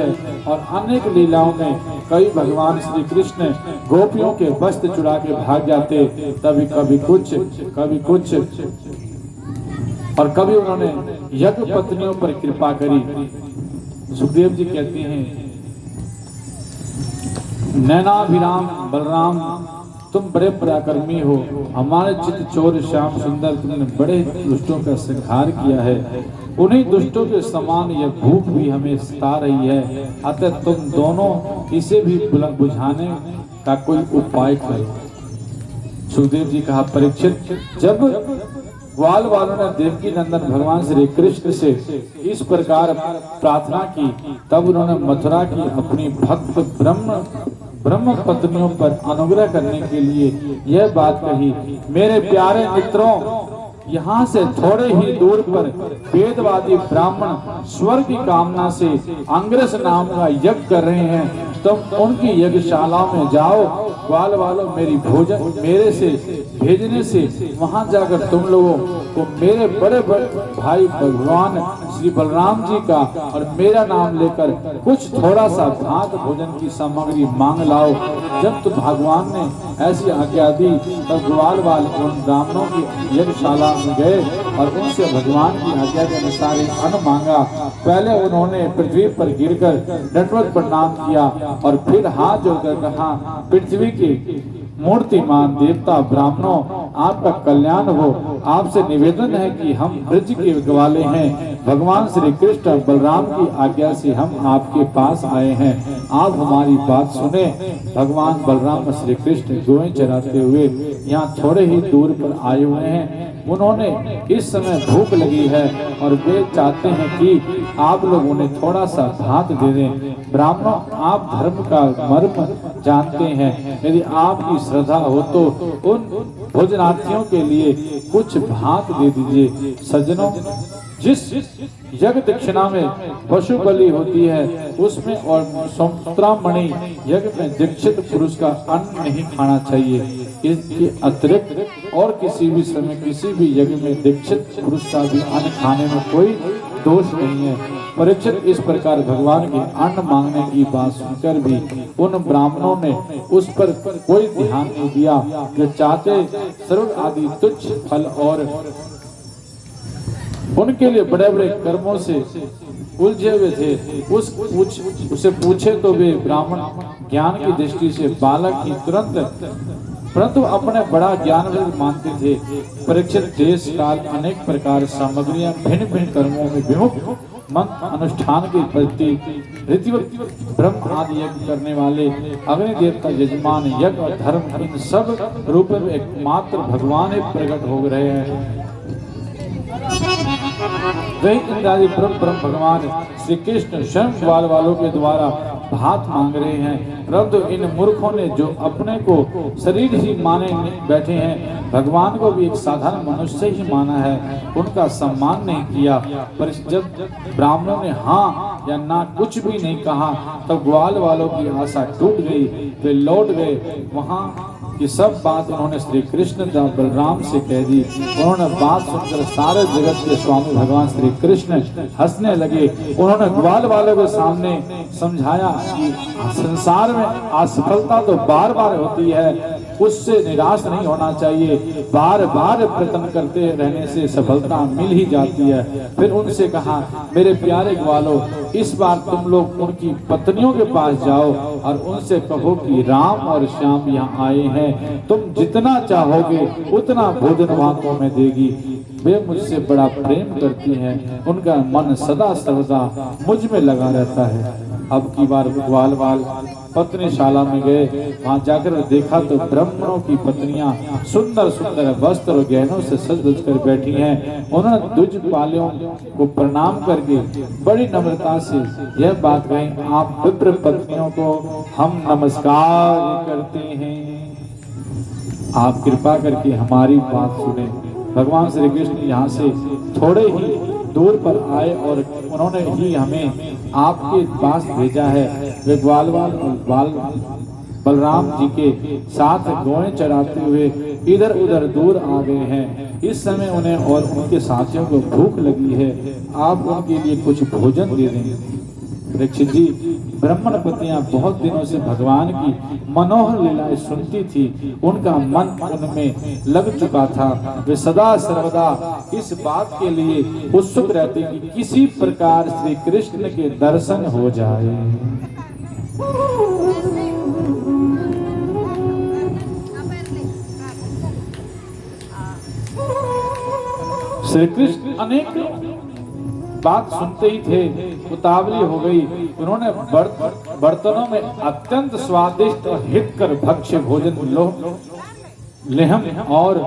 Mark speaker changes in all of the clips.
Speaker 1: और अनेक लीलाओं में कई भगवान श्री कृष्ण गोपियों के वस्त्र चुरा के भाग जाते, तभी कभी कुछ और कभी उन्होंने यज्ञ पत्नियों पर कृपा करी। सुखदेव जी कहते हैं, नैनाभिराम बलराम तुम बड़े पराक्रमी हो, हमारे चित चोर श्याम सुंदर तुमने बड़े दुष्टों का संहार किया है, उन्हीं दुष्टों के समान यह भूख भी हमें सता रही है, अतः तुम दोनों इसे भी बुझाने का कोई उपाय करो। सुखदेव जी कहा, परीक्षित, जब ग्वाल वालों ने देवकी नंदन भगवान श्री कृष्ण से इस प्रकार प्रार्थना की, तब उन्होंने मथुरा की अपनी भक्त ब्रह्म पत्नियों पर अनुग्रह करने के लिए यह बात कही, मेरे प्यारे मित्रों, यहाँ से थोड़े ही दूर पर वेदवादी ब्राह्मण स्वर्ग की कामना से अंग्रेस नाम का यज्ञ कर रहे हैं, तुम उनकी यज्ञशाला में जाओ। ग्वाल वालों, मेरी भोजन मेरे से भेजने से वहां जाकर तुम लोगों को मेरे बड़े भाई भगवान श्री बलराम जी का और मेरा नाम लेकर कुछ थोड़ा सा भात भोजन की सामग्री मांग लाओ। जब तो भगवान ने ऐसी आज्ञा दी, तब ग्वाल वाल उन ब्राह्मणों की यज्ञशाला में गए और उनसे भगवान की आज्ञा के अनुसार अन्न मांगा। पहले उन्होंने पृथ्वी पर गिरकर दंडवत प्रणाम किया और फिर हाथ जोड़कर कहा, पृथ्वी के मूर्तिमान देवता ब्राह्मणों, आपका कल्याण हो, आपसे निवेदन है कि हम ब्रज के ग्वाले हैं, भगवान श्री कृष्ण बलराम की आज्ञा से हम आपके पास आए हैं, आप हमारी बात सुने। भगवान बलराम श्री कृष्ण गोएं चराते हुए यहाँ थोड़े ही दूर पर आए हुए हैं। उन्होंने इस समय भूख लगी है और वे चाहते हैं कि आप लोग उन्हें थोड़ा सा भात दे दें। ब्राह्मणों, आप धर्म का मर्म जानते हैं, यदि आपकी श्रद्धा हो तो उन भोजनार्थियों के लिए कुछ भात दे दीजिए। सज्जनों, जिस यज्ञ दक्षिणा में पशु बलि होती है, उसमें और संत्रामणि यज्ञ में दीक्षित पुरुष का अन्न नहीं खाना चाहिए। इसके अतिरिक्त और किसी भी समय किसी भी यज्ञ में दीक्षित पुरुष का भी अन्न खाने में कोई दोष नहीं है। परीक्षित, इस प्रकार भगवान के अन्न मांगने की बात सुनकर भी उन ब्राह्मणों ने उस पर कोई ध्यान नहीं दिया, जो चाहते सर्व आदि तुच्छ फल और उनके लिए बड़े बड़े कर्मों से उलझे हुए थे। उसे पूछे तो वे ब्राह्मण ज्ञान की दृष्टि से बालक ही परंतु अपने बड़ा ज्ञान मानते थे। परीक्षित, देश काल अनेक प्रकार सामग्रियां भिन्न भिन्न कर्मों में विमुख मंत्र अनुष्ठान के प्रति ऋतिवत ब्रह्म आदि यज्ञ करने वाले अग्नि देवता यजमान यज्ञ और धर्म, इन सब रूप में एकमात्र भगवान ही प्रकट हो रहे हैं। वही इंद्रादि ब्रह्म भगवान श्री कृष्ण स्वयं ग्वाल वालों के द्वारा भात मांग रहे हैं, परंतु इन मूर्खों ने जो अपने को शरीर ही माने बैठे हैं, भगवान को भी एक साधारण मनुष्य ही माना है, उनका सम्मान नहीं किया। पर जब ब्राह्मणों ने हाँ या ना कुछ भी नहीं कहा, तब ग्वाल वालों की आशा टूट गई। वे लौट गए वहाँ। ये सब बात उन्होंने श्री कृष्ण बलराम से कह दी। उन्होंने बात सुनकर सारे जगत के स्वामी भगवान श्री कृष्ण हंसने लगे। उन्होंने ग्वाल वालों के सामने समझाया कि संसार में असफलता तो बार बार होती है, उससे निराश नहीं होना चाहिए, बार बार प्रयत्न करते रहने से सफलता मिल ही जाती है। फिर उनसे कहा, मेरे प्यारे ग्वालों, इस बार तुम लोग उनकी पत्नियों के पास जाओ और उनसे कहो कि राम और श्याम यहाँ आए हैं, तुम जितना चाहोगे उतना भोजन वहां तुम्हें देगी। वे मुझसे बड़ा प्रेम करती हैं, उनका मन सदा सर्वदा मुझ में लगा रहता है। अब की बार ग्वाल वाल पत्नीशाला में गए। वहां जाकर देखा तो ब्राह्मणों की पत्नियां सुंदर सुंदर वस्त्र और गहनों से सज धज कर बैठी हैं। उन्होंने द्विजपालियों को प्रणाम करके बड़ी नम्रता से यह बात कही, आप विप्र पत्नियों को हम नमस्कार करते हैं, आप कृपा करके हमारी बात सुने। भगवान श्री कृष्ण यहाँ से थोड़े ही दूर पर आए और उन्होंने ही हमें आपके पास भेजा है। वे ग्वालवाल बलराम जी के साथ गोएं चराते हुए इधर उधर दूर आ गए हैं। इस समय उन्हें और उनके साथियों को भूख लगी है, आप उनके लिए कुछ भोजन दे दें। परीक्षित जी, ब्राह्मण पत्नियां बहुत दिनों से भगवान की मनोहर लीलाएं सुनती थी, उनका मन उनमें लग चुका था। वे सदा सर्वदा इस बात के लिए उत्सुक रहते कि किसी प्रकार श्री कृष्ण के दर्शन हो जाए। श्री कृष्ण अनेक बात सुनते ही थे, उतावली हो गई। उन्होंने बर्तनों में अत्यंत स्वादिष्ट और हितकर भक्ष्य भोजन लेहम और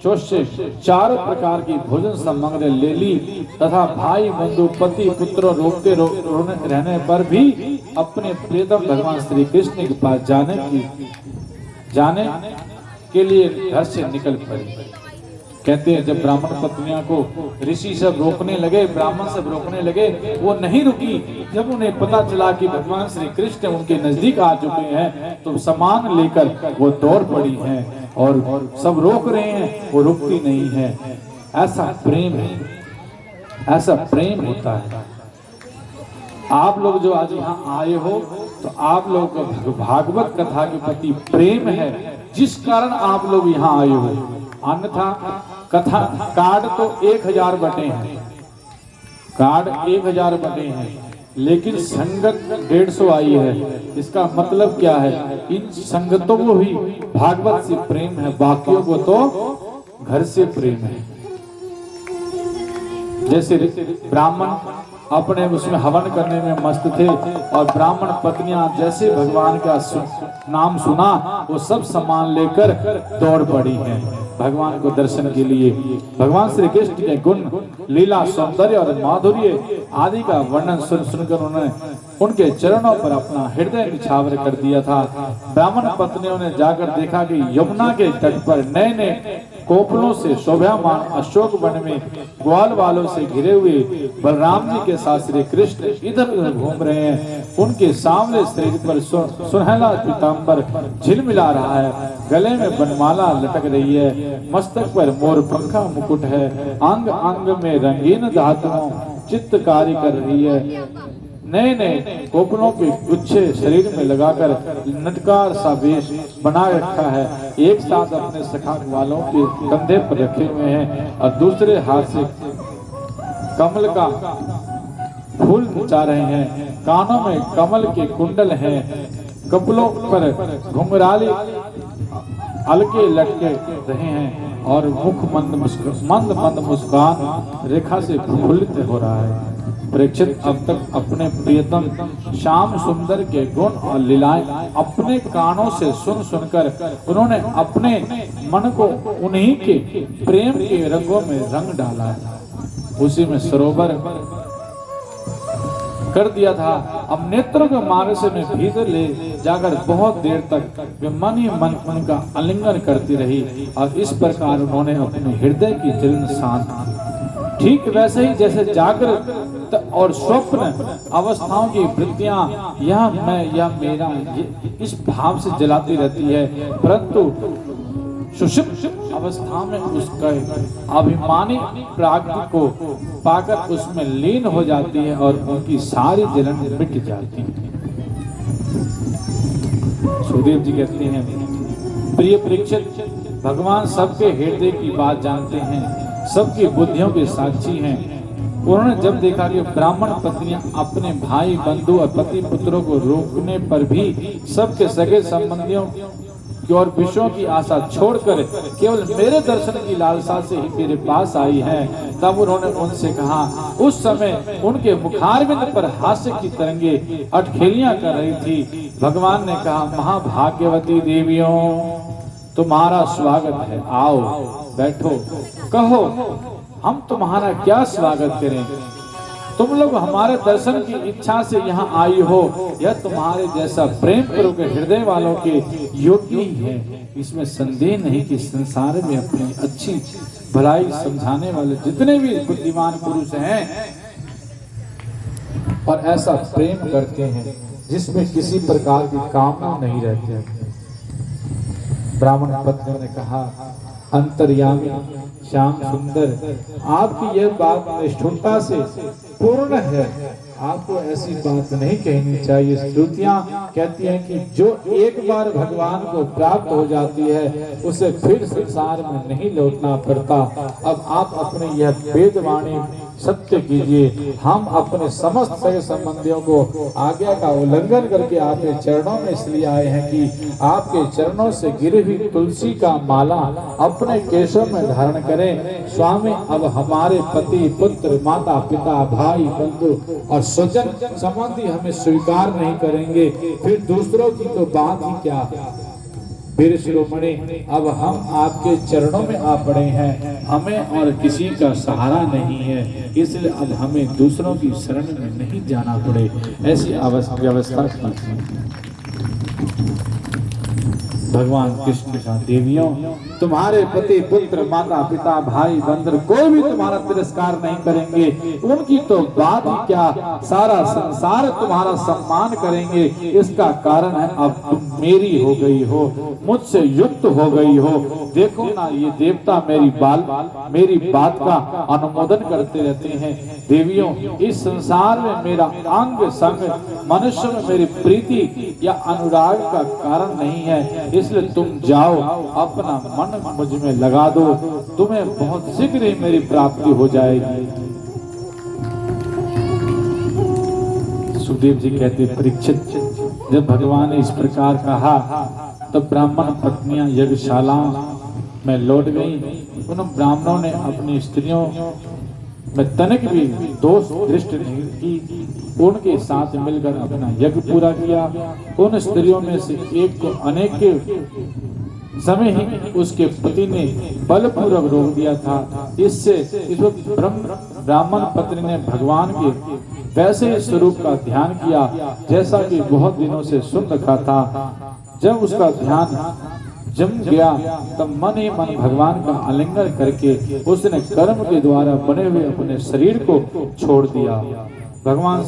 Speaker 1: चोष्य चारों प्रकार की भोजन सामग्री ले ली तथा भाई बंधु पति पुत्र रोकते रहने पर भी अपने प्रियतम भगवान श्री कृष्ण के पास जाने के लिए घर से निकल पड़ी। कहते हैं जब ब्राह्मण पत्नियां को ऋषि सब रोकने लगे, ब्राह्मण सब रोकने लगे, वो नहीं रुकी। जब उन्हें पता चला कि भगवान श्री कृष्ण उनके नजदीक आ चुके हैं तो सामान लेकर वो दौड़ पड़ी हैं और सब रोक रहे हैं, वो रुकती नहीं है। ऐसा प्रेम है, ऐसा प्रेम होता है। आप लोग जो आज यहाँ आए हो तो आप लोग भागवत कथा के प्रति प्रेम है, जिस कारण आप लोग यहाँ आए हो। अन्यथा कथा कार्ड तो 1000 बटे हैं, कार्ड 1000 बटे हैं, लेकिन संगत 150 आई है। इसका मतलब क्या है? इन संगतों को भी भागवत से प्रेम है, बाकियों को तो घर से प्रेम है। जैसे ब्राह्मण अपने उसमें हवन करने में मस्त थे और ब्राह्मण पत्नियां जैसे भगवान का नाम सुना वो सब सामान लेकर दौड़ पड़ी हैं भगवान को दर्शन के लिए। भगवान श्री कृष्ण के गुण लीला सौंदर्य और माधुर्य आदि का वर्णन सुनकर उन्होंने उनके चरणों पर अपना हृदय निछावर कर दिया था। ब्राह्मण पत्नियों ने जाकर देखा कि यमुना के तट पर नए नए कोपलों से शोभायमान अशोक वन में ग्वाल वालों से घिरे हुए बलराम जी के साथ श्री कृष्ण इधर उधर घूम रहे हैं। उनके सामने शरीर पर सुनहला पीतांबर झिलमिला रहा है, गले में बनमाला लटक रही है, मस्तक पर मोर पंखा मुकुट है, अंग अंग में रंगीन धातुओं चित्रकारी कर रही है। नए नए कोपलों के गुच्छे शरीर में लगाकर नटकार सा वेश बना रखा है। एक साथ अपने सखा वालों के कंधे पर रखे हुए हैं और दूसरे हाथ से कमल का फूल नचा रहे हैं। कानों में कमल के कुंडल हैं, कपड़ों पर घुंघराली अलके लटके रहे हैं और मुख मंद मुस्कान रेखा से प्रफुल्लित हो रहा है। परीक्षित अब तक अपने प्रियतम श्याम सुंदर के गुण और लीलाएं अपने कानों से सुन सुनकर उन्होंने अपने मन को उन्हीं के प्रेम के रंगों में रंग डाला था, उसी में सरोवर कर दिया था। अब नेत्रों के मानस में भीतर ले जाकर बहुत देर तक वे मन ही मन उनका आलिंगन करती रही और इस प्रकार उन्होंने अपने हृदय की जलन शांत की। ठीक वैसे ही जैसे जागृत और स्वप्न अवस्थाओं की वृत्तियां यह मैं यह मेरा इस भाव से जलाती रहती है, परंतु सुषुप्त अवस्था में उसका अभिमानी प्राज्ञ को पाकर उसमें लीन हो जाती है और उनकी सारी जलन मिट जाती है। सुखदेव जी कहते हैं, प्रिय परीक्षित, भगवान सबके हृदय की बात जानते हैं, सबकी बुद्धियों के साक्षी हैं। उन्होंने जब देखा कि ब्राह्मण पत्नियां अपने भाई बंधु और पति पुत्रों को रोकने पर भी सबके सगे संबंधियों की और विषयों की आशा छोड़कर केवल मेरे दर्शन की लालसा से ही मेरे पास आई है, तब उन्होंने उनसे कहा। उस समय उनके मुखारविंद पर हास्य की तरंगे अटखेलियां कर रही थी। भगवान ने कहा, महाभाग्यवती देवियों, तुम्हारा स्वागत है, आओ बैठो, कहो हम तुम्हारा क्या स्वागत करें। तुम लोग हमारे दर्शन की इच्छा से यहाँ आई हो, यह तुम्हारे जैसा प्रेम पूर्वक हृदय वालों के योग्य ही है। इसमें संदेह नहीं कि संसार में अपनी अच्छी भलाई समझाने वाले जितने भी बुद्धिमान पुरुष हैं और ऐसा प्रेम करते हैं जिसमें किसी प्रकार की कामना नहीं रहती। ब्राह्मण पत्नियों ने कहा, अंतर्यामी श्याम सुंदर, आपकी यह बात निष्ठुरता से पूर्ण है। आपको ऐसी बात नहीं कहनी चाहिए। श्रुतियां कहती हैं कि जो एक बार भगवान को प्राप्त हो जाती है उसे फिर संसार में नहीं लौटना पड़ता। अब आप अपने यह वेदवाणी सत्य कीजिए। हम अपने समस्त सगे संबंधियों को आज्ञा का उल्लंघन करके आपके चरणों में इसलिए आए हैं कि आपके चरणों से गिरी हुई तुलसी का माला अपने केशों में धारण करें। स्वामी, अब हमारे पति, पुत्र, माता पिता, भाई, बंधु और स्वजन संबंधी हमें स्वीकार नहीं करेंगे, फिर दूसरों की तो बात ही क्या। वीर शिरोमणि, अब हम आपके चरणों में आ पड़े हैं, हमें और किसी का सहारा नहीं है, इसलिए अब हमें दूसरों की शरण में नहीं जाना पड़े। ऐसी व्यवस्था की भगवान कृष्ण का। देवियों, तुम्हारे पति, पुत्र, माता पिता, भाई, बंधु कोई भी तुम्हारा तिरस्कार नहीं करेंगे, उनकी तो बात ही क्या, सारा संसार तुम्हारा सम्मान करेंगे। इसका कारण है अब तुम मेरी हो गई हो, मुझसे युक्त हो गई हो। देखो ना, ये देवता मेरी बात का अनुमोदन करते रहते हैं। देवियों, इस संसार में मेरा अंग संग मनुष्य में मेरी प्रीति या अनुराग का कारण नहीं है, इसलिए तुम जाओ, अपना मन मुझ में लगा दो, तुम्हें बहुत शीघ्र ही मेरी प्राप्ति हो जाएगी। सुखदेव जी कहते, परीक्षित, जब भगवान ने इस प्रकार कहा तो ब्राह्मण पत्नियां यज्ञशाला में लौट गईं। उन ब्राह्मणों ने अपनी स्त्रियों में तनिक भी दोष दृष्टि नहीं की, उनके साथ मिलकर अपना यज्ञ पूरा किया। उन स्त्रियों में से एक को अनेक के समय ही उसके पति ने बलपूर्वक रोक दिया था। इससे इस वक्त ब्राह्मण पत्नी ने भगवान के वैसे ही स्वरूप का ध्यान किया जैसा कि बहुत दिनों से सुन रखा था। जब उसका ध्यान जम गया तब मन ही मन भगवान का आलिंगन करके उसने कर्म के द्वारा बने हुए अपने शरीर को छोड़ दिया। भगवान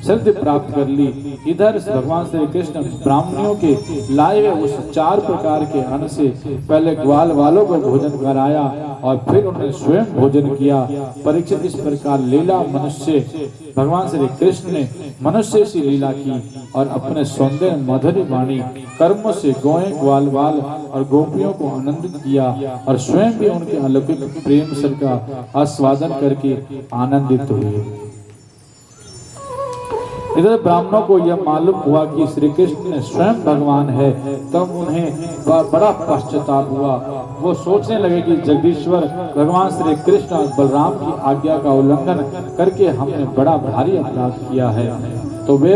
Speaker 1: सिद्धि प्राप्त कर ली। इधर भगवान श्री कृष्ण ब्राह्मणों के लाए हुए उस 4 प्रकार के अन्न से पहले ग्वाल वालों को भोजन कराया और फिर उन्होंने स्वयं भोजन किया। परीक्षित, इस प्रकार लीला मनुष्य भगवान श्री कृष्ण ने मनुष्य से लीला की और अपने सौंदर्य मधुर वाणी कर्मों से गौएं, ग्वाल वाल और गोपियों को आनंदित किया और स्वयं भी उनके अलौकिक प्रेम सर का आस्वादन करके आनंदित हुए। इधर ब्राह्मणों को यह मालूम हुआ कि श्री कृष्ण ने स्वयं भगवान है, तब उन्हें बड़ा पश्चाताप हुआ। वो सोचने लगे कि जगदीश्वर भगवान श्री कृष्ण और बलराम की आज्ञा का उल्लंघन करके हमने बड़ा भारी अपराध किया है। तो वे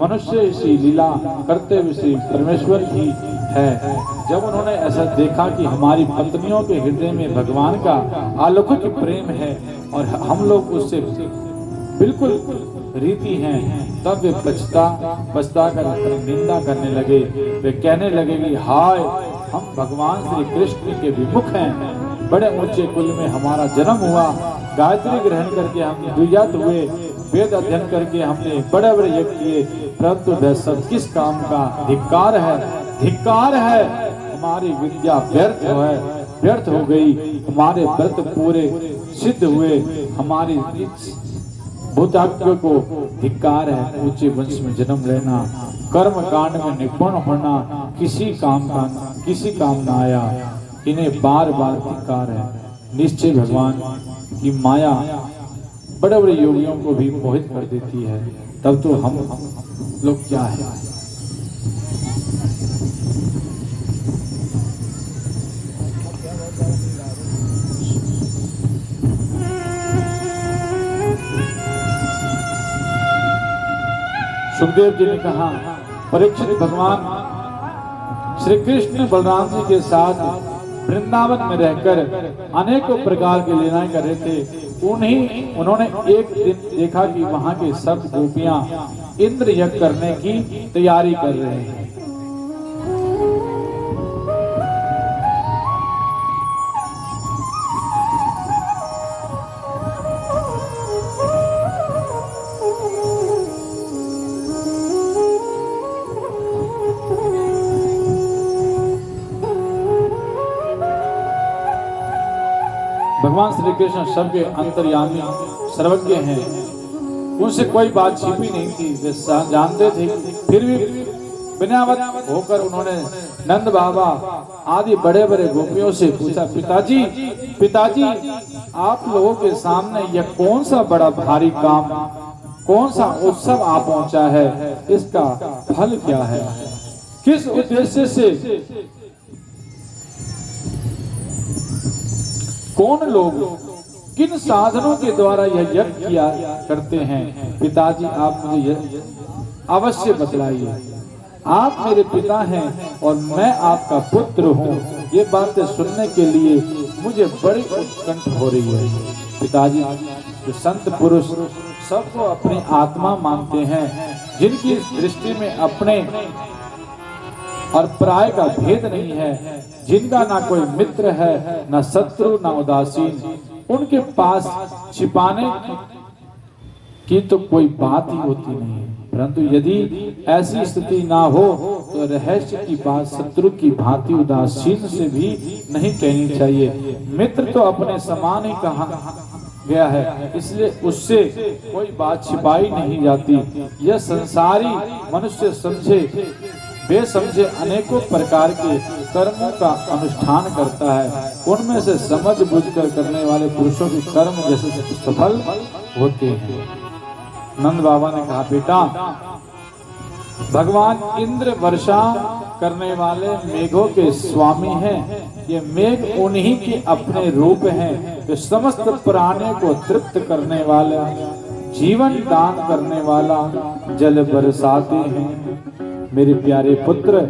Speaker 1: मनुष्य सी लीला करते हुए श्री परमेश्वर ही है। जब उन्होंने ऐसा देखा कि हमारी पत्नियों के हृदय में भगवान का अलौकिक प्रेम है और हम लोग उससे बिल्कुल रीति हैं, तब वे पछता कर अपनी निंदा करने लगे। वे कहने लगे कि हाय, हम भगवान श्री कृष्ण के विमुख हैं। बड़े ऊंचे कुल में हमारा जन्म हुआ, गायत्री ग्रहण करके हम द्विजात हुए, वेद अध्ययन करके हमने बड़े बड़े यज्ञ किए, परंतु वह सब किस काम का? धिक्कार है, धिक्कार है। हमारी विद्या व्यर्थ हो गई, हमारे व्रत पूरे सिद्ध हुए, हमारी भूतात्म को धिक्कार है। ऊंचे वंश में जन्म लेना, कर्म कांड में निपुण होना किसी काम ना आया, इन्हें बार बार धिक्कार है। निश्चय भगवान की माया बड़े बड़े योगियों को भी मोहित कर देती है, तब तो हम लोग क्या है। सुखदेव जी ने कहा, परीक्षित, भगवान श्री कृष्ण बलराम जी के साथ वृंदावन में रहकर अनेकों प्रकार की लीलाएं कर रहे थे। उन्होंने एक दिन देखा कि वहां के सब गोपियां इंद्र यज्ञ करने की तैयारी कर रहे हैं। भगवान श्री कृष्ण सबके अंतर्यामी सर्वज्ञ हैं। उनसे कोई बात छिपी नहीं थी, वे जानते थे। फिर भी विनम्र होकर उन्होंने नंद बाबा आदि बड़े बड़े गोपियों से पूछा, पिताजी पिताजी, आप लोगों के सामने यह कौन सा बड़ा भारी काम, कौन सा उत्सव आ पहुंचा है, इसका फल क्या है? किस उद्देश्य से कौन लोग किन साधनों के द्वारा यह यज्ञ किया करते हैं? पिताजी, आप मुझे अवश्य बतलाइए। आप मेरे पिता हैं और मैं आपका पुत्र हूँ। ये बातें सुनने के लिए मुझे बड़ी उत्कंठ हो रही है। पिताजी, जो संत पुरुष सबको अपनी आत्मा मानते हैं, जिनकी दृष्टि में अपने और पराये का भेद नहीं है, जिनका ना कोई मित्र है, ना शत्रु, ना उदासीन, उनके पास छिपाने की तो कोई बात ही होती नहीं है। परंतु यदि ऐसी स्थिति ना हो तो रहस्य की बात शत्रु की भांति उदासीन से भी नहीं कहनी चाहिए। मित्र तो अपने समान ही कहा गया है, इसलिए उससे कोई बात छिपाई नहीं जाती। यह संसारी मनुष्य समझे बेसमझे अनेकों प्रकार के कर्मों का अनुष्ठान करता है। उनमें से समझ बूझकर करने वाले पुरुषों के कर्म जैसे सफल होते हैं। नंद बाबा ने कहा, बेटा, भगवान इंद्र वर्षा करने वाले मेघों के स्वामी हैं। ये मेघ उन्हीं के अपने रूप हैं, जो समस्त प्राणियों को तृप्त करने वाला, जीवन दान करने वाला जल बरसाते हैं। मेरे प्यारे पुत्र,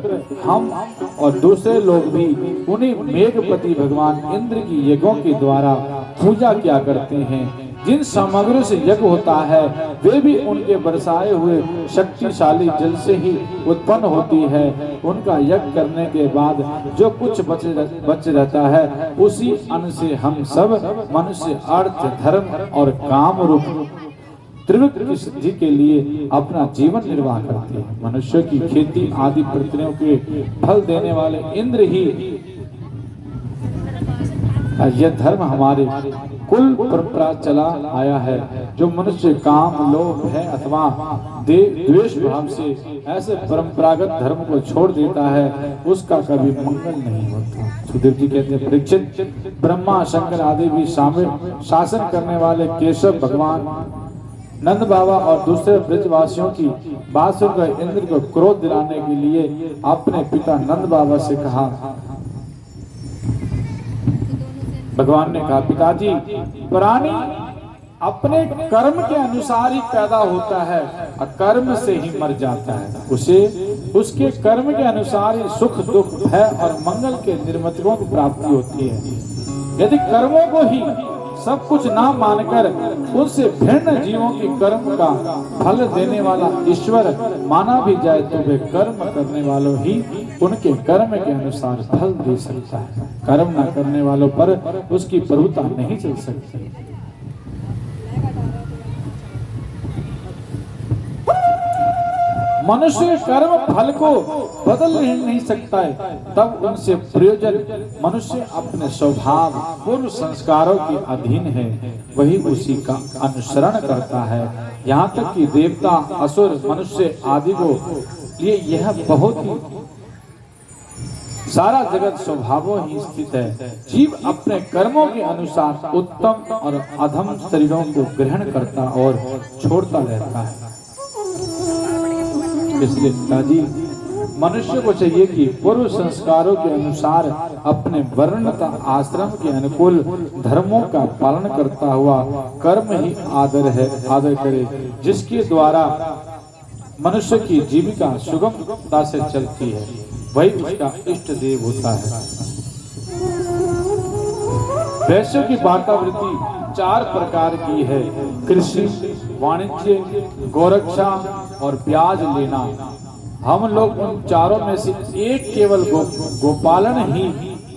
Speaker 1: हम और दूसरे लोग भी उन्हीं मेघपति भगवान इंद्र की यज्ञों के द्वारा पूजा किया करते हैं। जिन सामग्रियों से यज्ञ होता है वे भी उनके बरसाए हुए शक्तिशाली जल से ही उत्पन्न होती है। उनका यज्ञ करने के बाद जो कुछ बच रहता है, उसी अन्न से हम सब मनुष्य अर्थ, धर्म और काम रूप त्रिविध की सिद्धि के लिए अपना जीवन निर्वाह करते हैं। मनुष्य की खेती आदि प्रक्रियाओं के फल देने वाले इंद्र ही यह धर्म हमारे कुल परंपरा चला आया है। जो मनुष्य काम, लोभ है अथवा द्वेष भाव से ऐसे परंपरागत धर्म को छोड़ देता है, उसका कभी मंगल नहीं होता। सुखदेव जी कहते हैं, परीक्षित, ब्रह्मा शंकर आदि भी शासन करने वाले केशव भगवान नंद बाबा और दूसरे ब्रजवासियों की बात सुनकर इंद्र को क्रोध दिलाने के लिए अपने पिता नंद बाबा से कहा। भगवान ने कहा, पिताजी, प्राणी अपने कर्म के अनुसार ही पैदा होता है और कर्म से ही मर जाता है। उसे उसके कर्म के अनुसार ही सुख, दुख, भय और मंगल के निर्मतियों की प्राप्ति होती है। यदि कर्मों को ही सब कुछ ना मानकर उनसे भिन्न जीवों की कर्म का फल देने वाला ईश्वर माना भी जाए, तो वे कर्म करने वालों ही उनके कर्म के अनुसार फल दे सकता है। कर्म न करने वालों पर उसकी प्रभुता नहीं चल सकती। मनुष्य कर्म फल को बदल नहीं सकता है, तब उनसे प्रयोजन मनुष्य अपने स्वभाव, पूर्व संस्कारों के अधीन है, वही उसी का अनुसरण करता है। यहाँ तक कि देवता, असुर, मनुष्य आदि को लिए यह बहुत ही सारा जगत स्वभावों ही स्थित है। जीव अपने कर्मों के अनुसार उत्तम और अधम शरीरों को ग्रहण करता और छोड़ता रहता है। इसलिए पिताजी, मनुष्य को चाहिए कि पूर्व संस्कारों के अनुसार अपने वर्ण तथा आश्रम के अनुकूल धर्मों का पालन करता हुआ कर्म ही आदर करे, जिसके द्वारा मनुष्य की जीविका सुगमता से चलती है, वही उसका इष्ट देव होता है। वैश्यों की वार्तावृत्ति 4 प्रकार की है: कृषि, वाणिज्य, गोरक्षा और ब्याज लेना। हम लोग उन चारों में से एक केवल गोपालन ही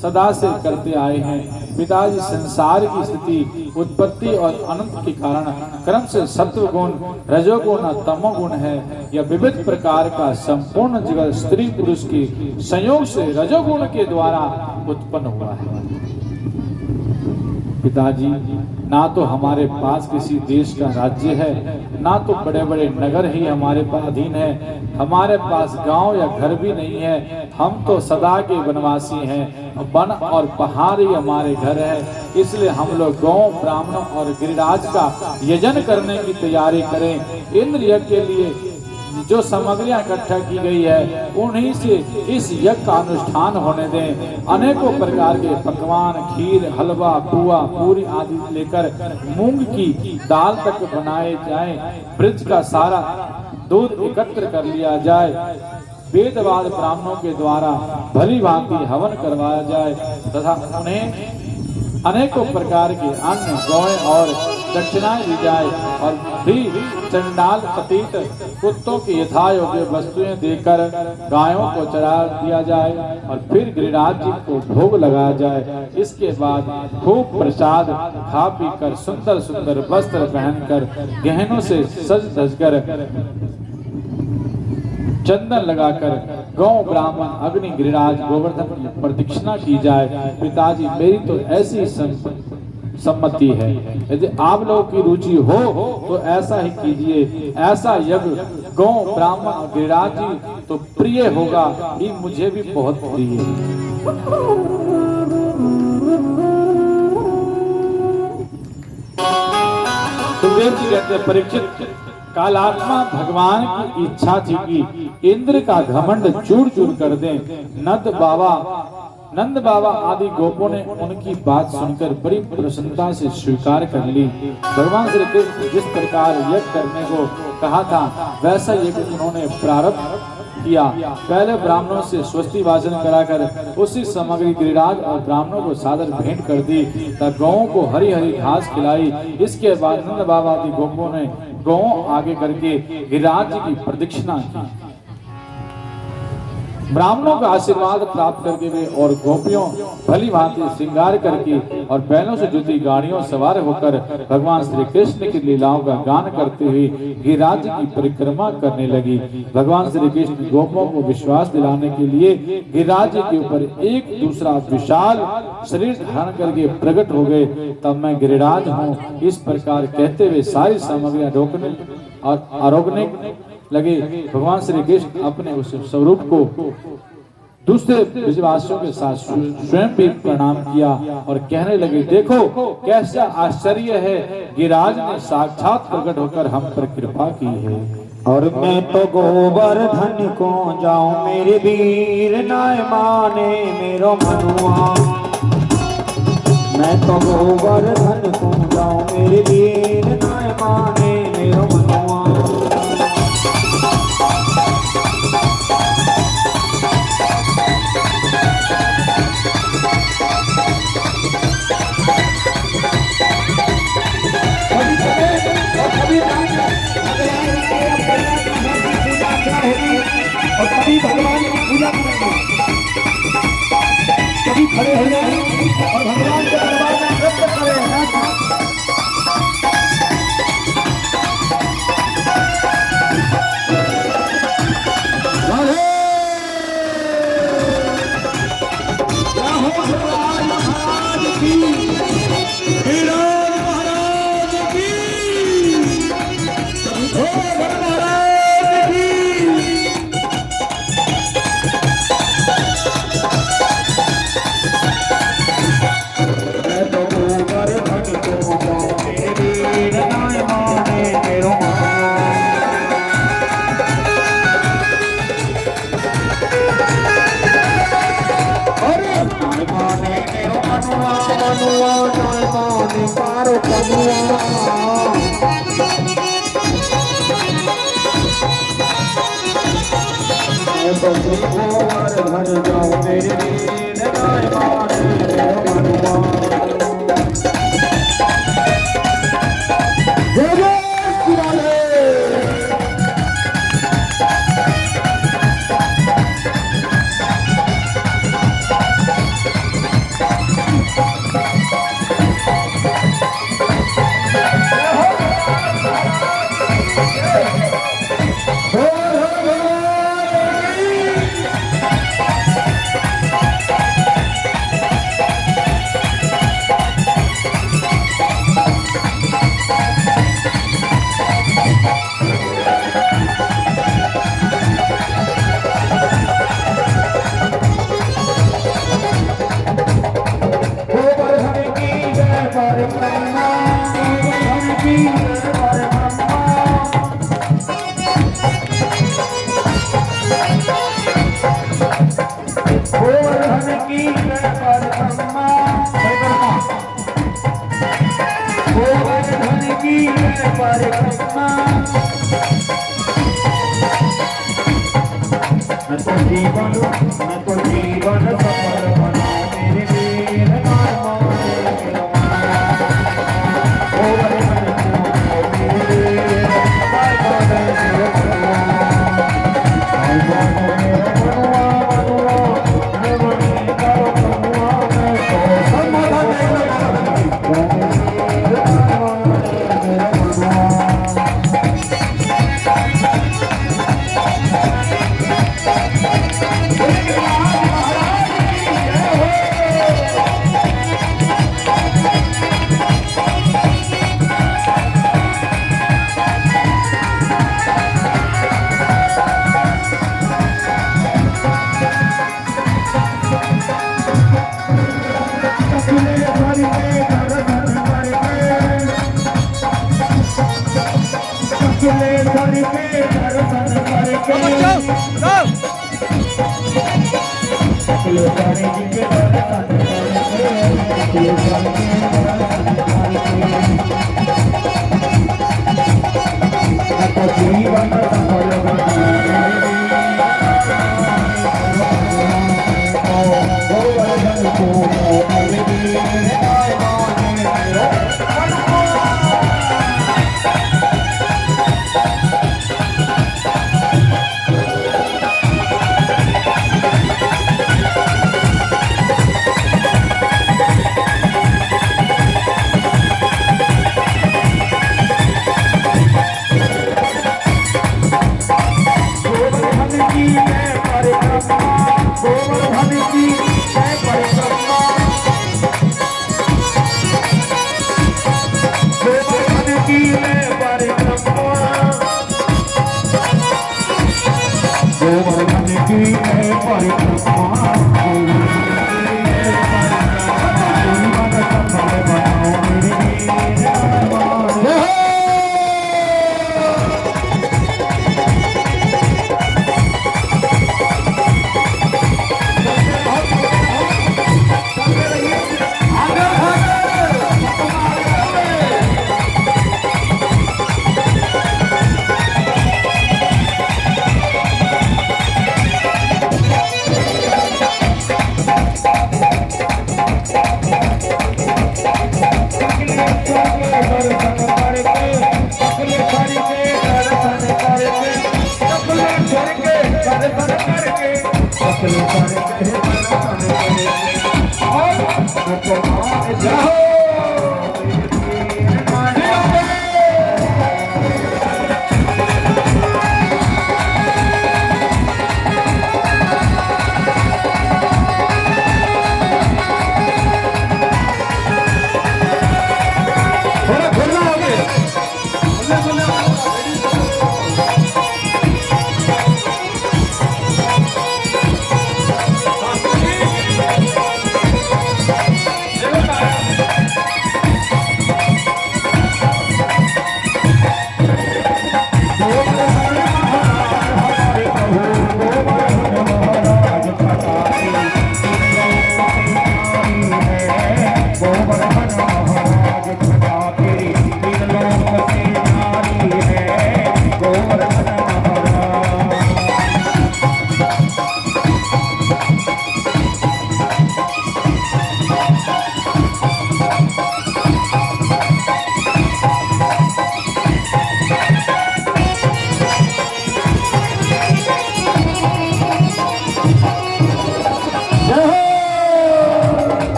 Speaker 1: सदा से करते आए हैं। पिताजी, संसार की स्थिति, उत्पत्ति और अनंत के कारण क्रम से सत्वगुण, रजोगुण और तमोगुण है। यह विविध प्रकार का संपूर्ण जगत स्त्री पुरुष के संयोग से रजोगुण के द्वारा उत्पन्न हुआ है। पिताजी, ना तो हमारे पास किसी देश का राज्य है, ना तो बड़े बड़े नगर ही हमारे पास अधीन है, हमारे पास गांव या घर भी नहीं है। हम तो सदा के वनवासी हैं, वन और पहाड़ ही हमारे घर है। इसलिए हम लोग गौ, ब्राह्मणों और गिरिराज का यजन करने की तैयारी करें। इंद्र यज्ञ के लिए जो सामग्रियां इकट्ठा की गई है, उन्हीं से इस यज्ञ का अनुष्ठान होने दें। अनेकों प्रकार के पकवान, खीर, हलवा, पुआ, पूरी आदि लेकर मूंग की दाल तक बनाए जाएं। ब्रज का सारा दूध एकत्र कर लिया जाए। वेदवाद ब्राह्मणों के द्वारा भली भांति हवन करवाया जाए तथा उन्हें अनेकों प्रकार के अन्न, गौएं और दक्षिणाएं दी जाए और भी चंडाल पतित कुत्तों की यथा योग्य वस्तुएं देकर गायों को चरा दिया जाए और फिर गिरिराज जी को भोग लगाया जाए। इसके बाद खूब प्रसाद खा पी कर सुंदर सुंदर वस्त्र पहनकर गहनों से सज धज कर चंदन लगाकर गौ, ब्राह्मण, अग्नि, गिरिराज, गोवर्धन की प्रदक्षिणा की जाए। पिताजी, मेरी तो ऐसी सम्मति है। यदि आप लोगों की रुचि हो तो ऐसा ही कीजिए। ऐसा यज्ञ गौ, ब्राह्मण और गिरिराज जी तो प्रिय होगा ही, मुझे भी बहुत प्रिय है। सुखदेव जी कहते हैं, परीक्षित, कालात्मा भगवान की इच्छा थी कि इंद्र का घमंड चूर चूर कर दें। नंद बाबा आदि गोपों ने उनकी बात सुनकर बड़ी प्रसन्नता से स्वीकार कर ली। भगवान श्री कृष्ण जिस प्रकार यज्ञ करने को कहा था, वैसा यज्ञ उन्होंने प्रारंभ किया। पहले ब्राह्मणों से स्वस्ति वाचन कराकर उसी सामग्री गिरिराज और ब्राह्मणों को सादर भेंट कर दी तथा गौओं को हरी हरी घास खिलाई। इसके बाद नंद बाबा आदि गोपों ने गौओं आगे करके गिरिराज जी की प्रदक्षिणा की। ब्राह्मणों का आशीर्वाद प्राप्त करके वे और गोपियों भली भांति श्रृंगार करके और बैलों से जुती गाड़ियों सवार होकर भगवान श्री कृष्ण की लीलाओं का गान करते हुए गिरिराज की परिक्रमा करने लगी। भगवान श्री कृष्ण गोपों को विश्वास दिलाने के लिए गिरिराज के ऊपर एक दूसरा विशाल शरीर धारण करके प्रकट हो गए। तब मैं गिरिराज हूँ, इस प्रकार कहते हुए सारी सामग्रियां रोकने और आरोगने लगे। भगवान श्री कृष्ण अपने उस स्वरूप को दूसरे ब्रजवासियों के साथ स्वयं भी प्रणाम किया और कहने लगे, देखो कैसा आश्चर्य है, गिरिराज ने साक्षात प्रकट होकर हम पर कृपा की है।
Speaker 2: और मैं तो गोवर्धन को जाऊं मेरे वीर नाय माने मेरो मनुआ। मैं तो गोवर्धन को जाऊं मेरे वीर नाय माने मेरो मनुआ।
Speaker 3: और कभी भगवान की पूजा करेंगे, कभी खड़े हो जाए और भगवान के दरबार में नृत्य करें।
Speaker 2: परिक्रमा मैं तो जीवन सफल बनाऊं मेरे वीर नाय माने मेरो गोबर धन को जाऊं मेरे वीर नाय माने मेरो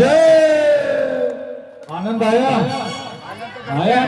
Speaker 1: जय। आनंद आया आया